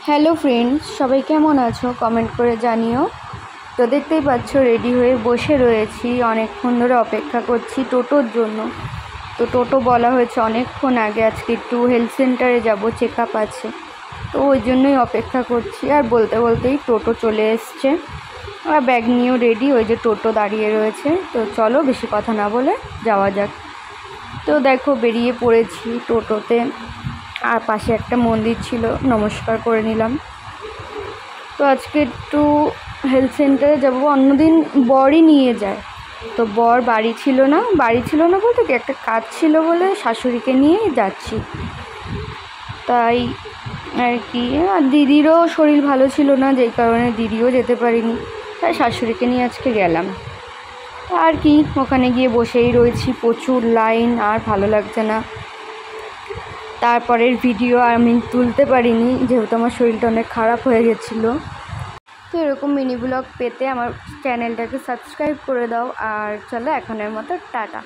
Hello friends, সবাই কেমন আছো কমেন্ট করে জানিও। তো দেখতেই পাচ্ছ রেডি হয়ে বসে রয়েছি, অনেকক্ষণ ধরে অপেক্ষা করছি টোটোর জন্য। তো টোটো বলা হয়েছে অনেকক্ষণ আগে, আজকে একটু হেলথ সেন্টারে যাব, চেক আপ আছে, তো ওই জন্যই অপেক্ষা করছি। আর বলতে বলতেই টোটো চলে এসছে, আর ব্যাগ নিয়েও রেডি, ওই যে টোটো দাঁড়িয়ে রয়েছে। তো চলো বেশি কথা না বলে যাওয়া যাক। তো দেখো বেরিয়ে পড়েছি টোটোতে, আর পাশে একটা মন্দির ছিল, নমস্কার করে নিলাম। তো আজকে একটু হেলথ সেন্টারে যাবো, অন্যদিন বরই নিয়ে যায়, তো বর বাড়ি ছিল না বলতে কি একটা কাজ ছিল বলে শাশুড়িকে নিয়েই যাচ্ছি, তাই আর কি। আর দিদিরও শরীর ভালো ছিল না, যেই কারণে দিদিও যেতে পারিনি, তাই শাশুড়িকে নিয়ে আজকে গেলাম। আর কি, ওখানে গিয়ে বসেই রয়েছি, প্রচুর লাইন, আর ভালো লাগছে না। তারপরের ভিডিও আমি তুলতে পারিনি, যেহেতু আমার শরীরটা অনেক খারাপ হয়ে গেছিলো। তো এরকম মিনি ব্লগ পেতে আমার চ্যানেলটাকে সাবস্ক্রাইব করে দাও। আর চলো এখনের মতো টাটা।